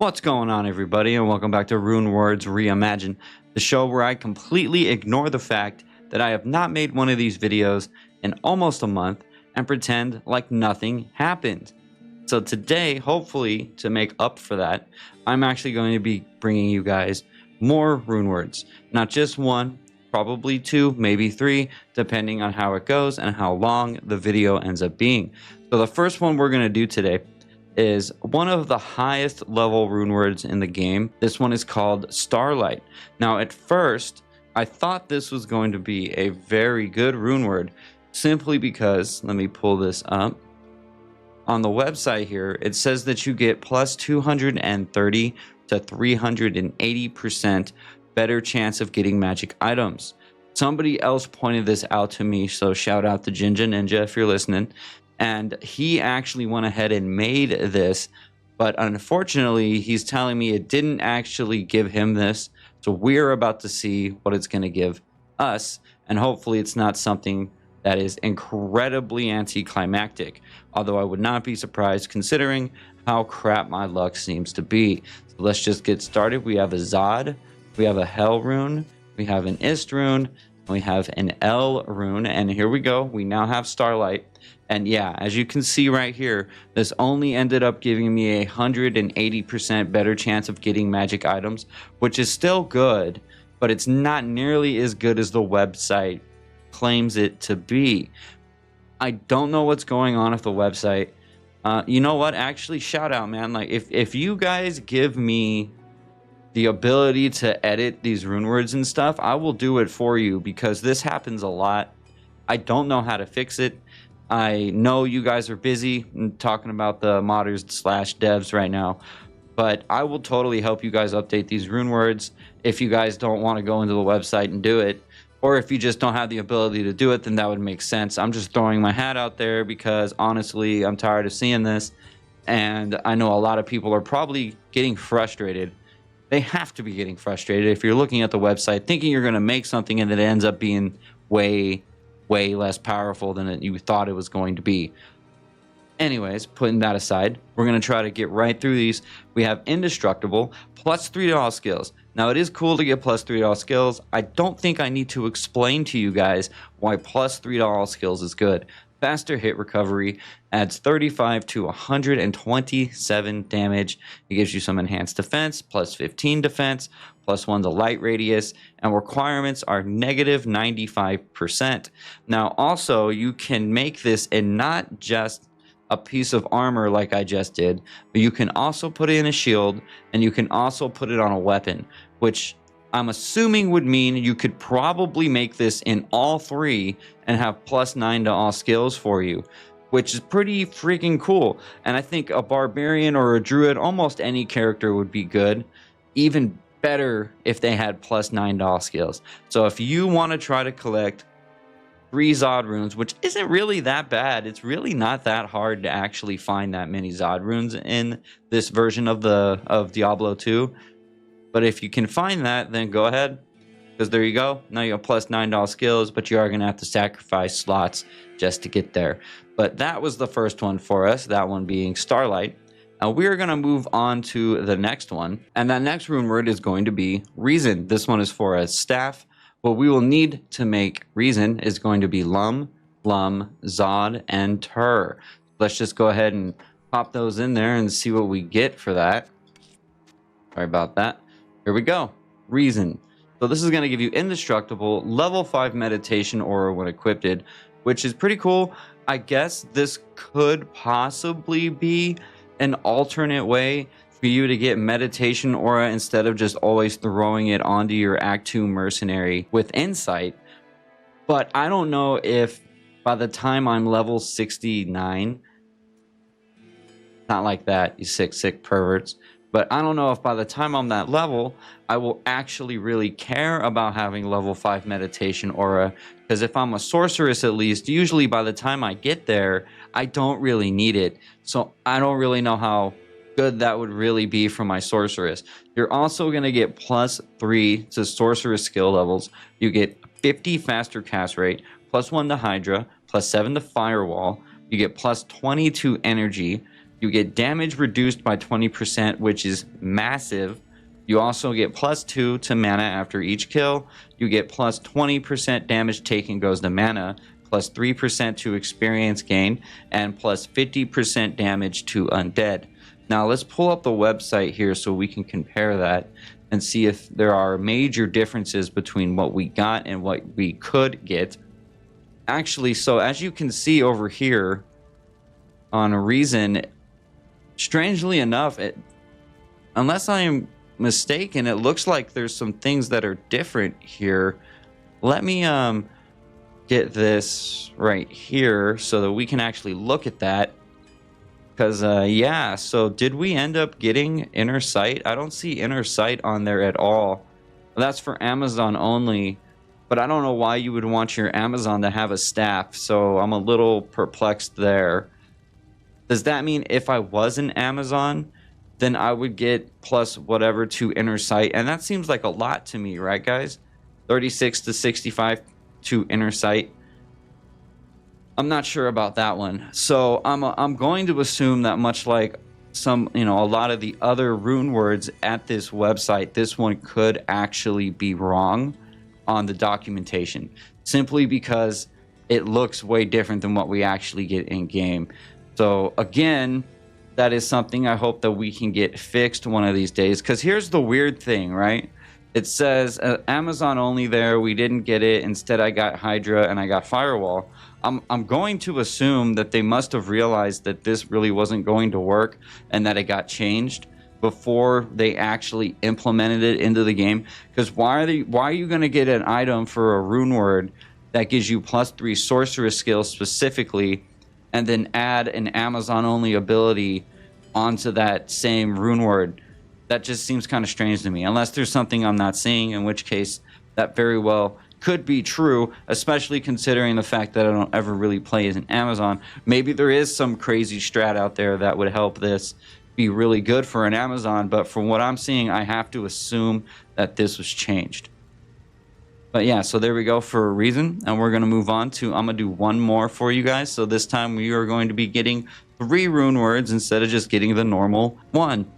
What's going on, everybody, and welcome back to Runewords Reimagined, the show where I completely ignore the fact that I have not made one of these videos in almost a month and pretend like nothing happened. So today, hopefully, to make up for that, I'm actually going to be bringing you guys more Runewords. Not just one, probably two, maybe three, depending on how it goes and how long the video ends up being. So the first one we're going to do today is one of the highest level runewords in the game. This one is called Starlight. Now, at first, I thought this was going to be a very good runeword, simply because, let me pull this up. On the website here, it says that you get plus 230 to 380% better chance of getting magic items. Somebody else pointed this out to me, so shout out to Jinja Ninja if you're listening. And he actually went ahead and made this, but unfortunately, he's telling me it didn't actually give him this. So we're about to see what it's going to give us, and hopefully it's not something that is incredibly anticlimactic, although I would not be surprised considering how crap my luck seems to be. So let's just get started. We have a Zod, we have a Hell rune, we have an Ist rune, we have an L rune, and here we go. We now have Starlight. And yeah, as you can see right here, this only ended up giving me a 180% better chance of getting magic items, which is still good, but it's not nearly as good as the website claims it to be. I don't know what's going on with the website. You know what? Actually, shout out, man. Like, if you guys give me the ability to edit these runewords and stuff, I will do it for you, because this happens a lot. I don't know how to fix it. I know you guys are busy talking about the modders / devs right now, but I will totally help you guys update these runewords if you guys don't want to go into the website and do it. Or if you just don't have the ability to do it, then that would make sense. I'm just throwing my hat out there because honestly, I'm tired of seeing this. And I know a lot of people are probably getting frustrated. They have to be getting frustrated if you're looking at the website thinking you're going to make something and it ends up being way less powerful than you thought it was going to be. Anyways, putting that aside, we're going to try to get right through these. We have Indestructible, plus 3 to all skills. Now, it is cool to get plus 3 to all skills. I don't think I need to explain to you guys why plus 3 to all skills is good. Faster hit recovery, adds 35 to 127 damage. It gives you some enhanced defense, plus 15 defense, plus 1 to light radius, and requirements are negative 95%. Now, also, you can make this in not just a piece of armor like I just did, but you can also put it in a shield, and you can also put it on a weapon, which I'm assuming would mean you could probably make this in all three and have plus 9 to all skills for you, which is pretty freaking cool. And I think a barbarian or a druid, almost any character would be good. Even better if they had plus 9 to all skills. So if you want to try to collect 3 Zod runes, which isn't really that bad, it's really not that hard to actually find that many Zod runes in this version of Diablo 2. But if you can find that, then go ahead, because there you go. Now you have plus 9 to all skills, but you are going to have to sacrifice slots just to get there. But that was the first one for us, that one being Starlight. Now we're going to move on to the next one, and that next rune word is going to be Reason. This one is for a staff. What we will need to make Reason is going to be Lum, Lum, Zod, and Tur. Let's just go ahead and pop those in there and see what we get for that. Sorry about that. Here we go. Reason. So this is going to give you Indestructible, level 5 meditation aura when equipped, which is pretty cool. I guess this could possibly be an alternate way for you to get meditation aura instead of just always throwing it onto your Act 2 mercenary with insight. But I don't know if by the time I'm level 69, not like that, you sick perverts. But I don't know if by the time I'm that level, I will actually really care about having level 5 meditation aura. Because if I'm a sorceress at least, usually by the time I get there, I don't really need it. So I don't really know how good that would really be for my sorceress. You're also going to get plus 3 to sorceress skill levels. You get 50 faster cast rate, plus 1 to Hydra, plus 7 to Firewall. You get plus 20 to energy. You get damage reduced by 20%, which is massive. You also get +2 to mana after each kill. You get plus 20% damage taken goes to mana, plus 3% to experience gain, and plus 50% damage to undead. Now let's pull up the website here so we can compare that and see if there are major differences between what we got and what we could get. Actually, so as you can see over here on Reason, strangely enough, unless I am mistaken, it looks like there's some things that are different here. Let me get this right here so that we can actually look at that. Because yeah, so did we end up getting Inner Sight? I don't see Inner Sight on there at all. That's for Amazon only, but I don't know why you would want your Amazon to have a staff, so I'm a little perplexed there. Does that mean if I was an Amazon, then I would get plus whatever to Inner Sight? And that seems like a lot to me, right, guys? 36 to 65 to Inner Sight. I'm not sure about that one. So I'm going to assume that much like some, a lot of the other rune words at this website, this one could actually be wrong on the documentation, simply because it looks way different than what we actually get in game. So again, that is something I hope that we can get fixed one of these days. Because here's the weird thing, right? It says Amazon only there. We didn't get it. Instead, I got Hydra and I got Firewall. I'm going to assume that they must have realized that this really wasn't going to work and that it got changed before they actually implemented it into the game. Because why are you going to get an item for a rune word that gives you +3 sorceress skills specifically, and then add an Amazon only ability onto that same rune word? That just seems kind of strange to me, unless there's something I'm not seeing, in which case that very well could be true, especially considering the fact that I don't ever really play as an Amazon. Maybe there is some crazy strat out there that would help this be really good for an Amazon, but from what I'm seeing, I have to assume that this was changed. But yeah, so there we go for a reason, and we're going to move on to, I'm going to do one more for you guys. So this time we are going to be getting 3 rune words instead of just getting the normal one.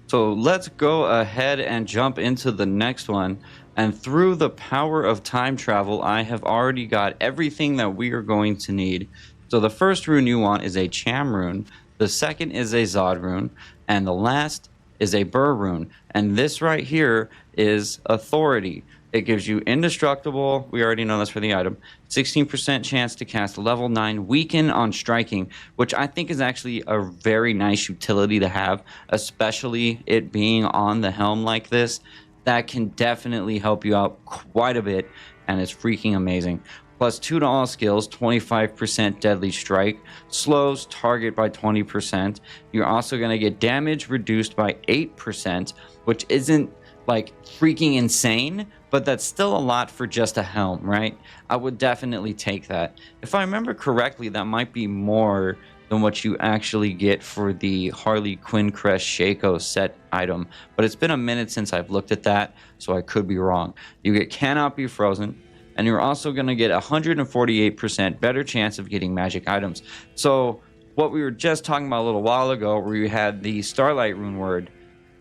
So let's go ahead and jump into the next one. And through the power of time travel, I have already got everything that we are going to need. So the first rune you want is a Cham rune, the second is a Zod rune, and the last is a Burr rune. And this right here is Authority. It gives you indestructible, we already know that's for the item, 16% chance to cast level 9 weaken on striking, which I think is actually a very nice utility to have, especially it being on the helm like this. That can definitely help you out quite a bit, and it's freaking amazing. +2 to all skills, 25% deadly strike, slows target by 20%. You're also going to get damage reduced by 8%, which isn't like freaking insane, but that's still a lot for just a helm, right? I would definitely take that. If I remember correctly, that might be more than what you actually get for the Harley Quinn Crest Shaco set item, but it's been a minute since I've looked at that, so I could be wrong. You get Cannot Be Frozen, and you're also going to get 148% better chance of getting magic items. So what we were just talking about a little while ago, where you had the Starlight rune word,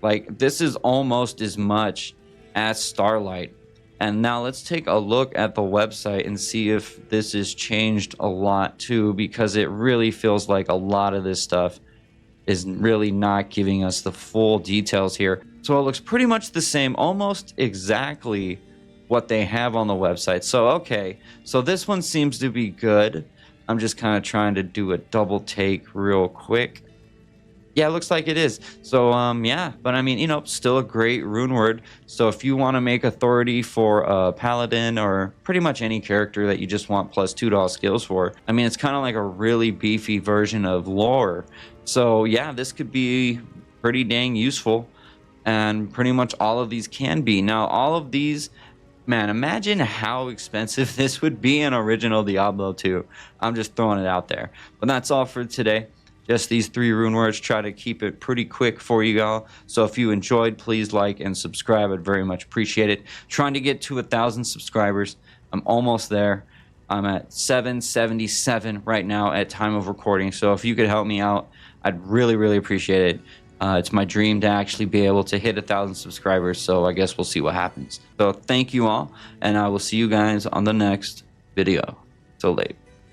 like this is almost as much as Starlight. And now let's take a look at the website and see if this has changed a lot too, because it really feels like a lot of this stuff is really not giving us the full details here. So it looks pretty much the same, almost exactly what they have on the website. So okay, so this one seems to be good. I'm just kind of trying to do a double take real quick. Yeah, it looks like it is. So yeah, but I mean, still a great rune word. So if you want to make Authority for a paladin or pretty much any character that you just want +2 to all skills for, I mean, it's kind of like a really beefy version of lore. So yeah, this could be pretty dang useful, and pretty much all of these can be. Now, all of these, man, imagine how expensive this would be in original Diablo 2. I'm just throwing it out there. But that's all for today. Just these 3 rune words. Try to keep it pretty quick for you all. So if you enjoyed, please like and subscribe. I'd very much appreciate it. Trying to get to 1,000 subscribers. I'm almost there. I'm at 777 right now at time of recording. So if you could help me out, I'd really appreciate it. It's my dream to actually be able to hit 1,000 subscribers, so I guess we'll see what happens. So thank you all, and I will see you guys on the next video. So late.